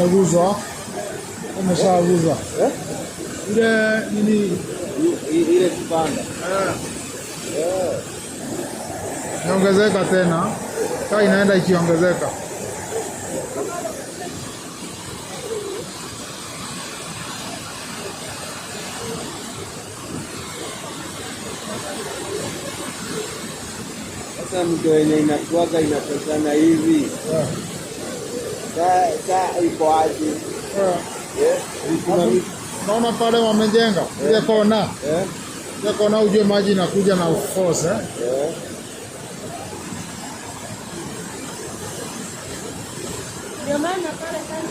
Imeguzwa. Imeshaguzwa. Ile nini ile kipanda. Inaongezeka tena. Sasa inaenda ikiongezeka. Sasa mtu wenye inakuwaga inatokana hivi. Sasa iko aje? Naona pale wamejenga ile kona. Ile kona ujue maji inakuja na force Ndio maana pale sana.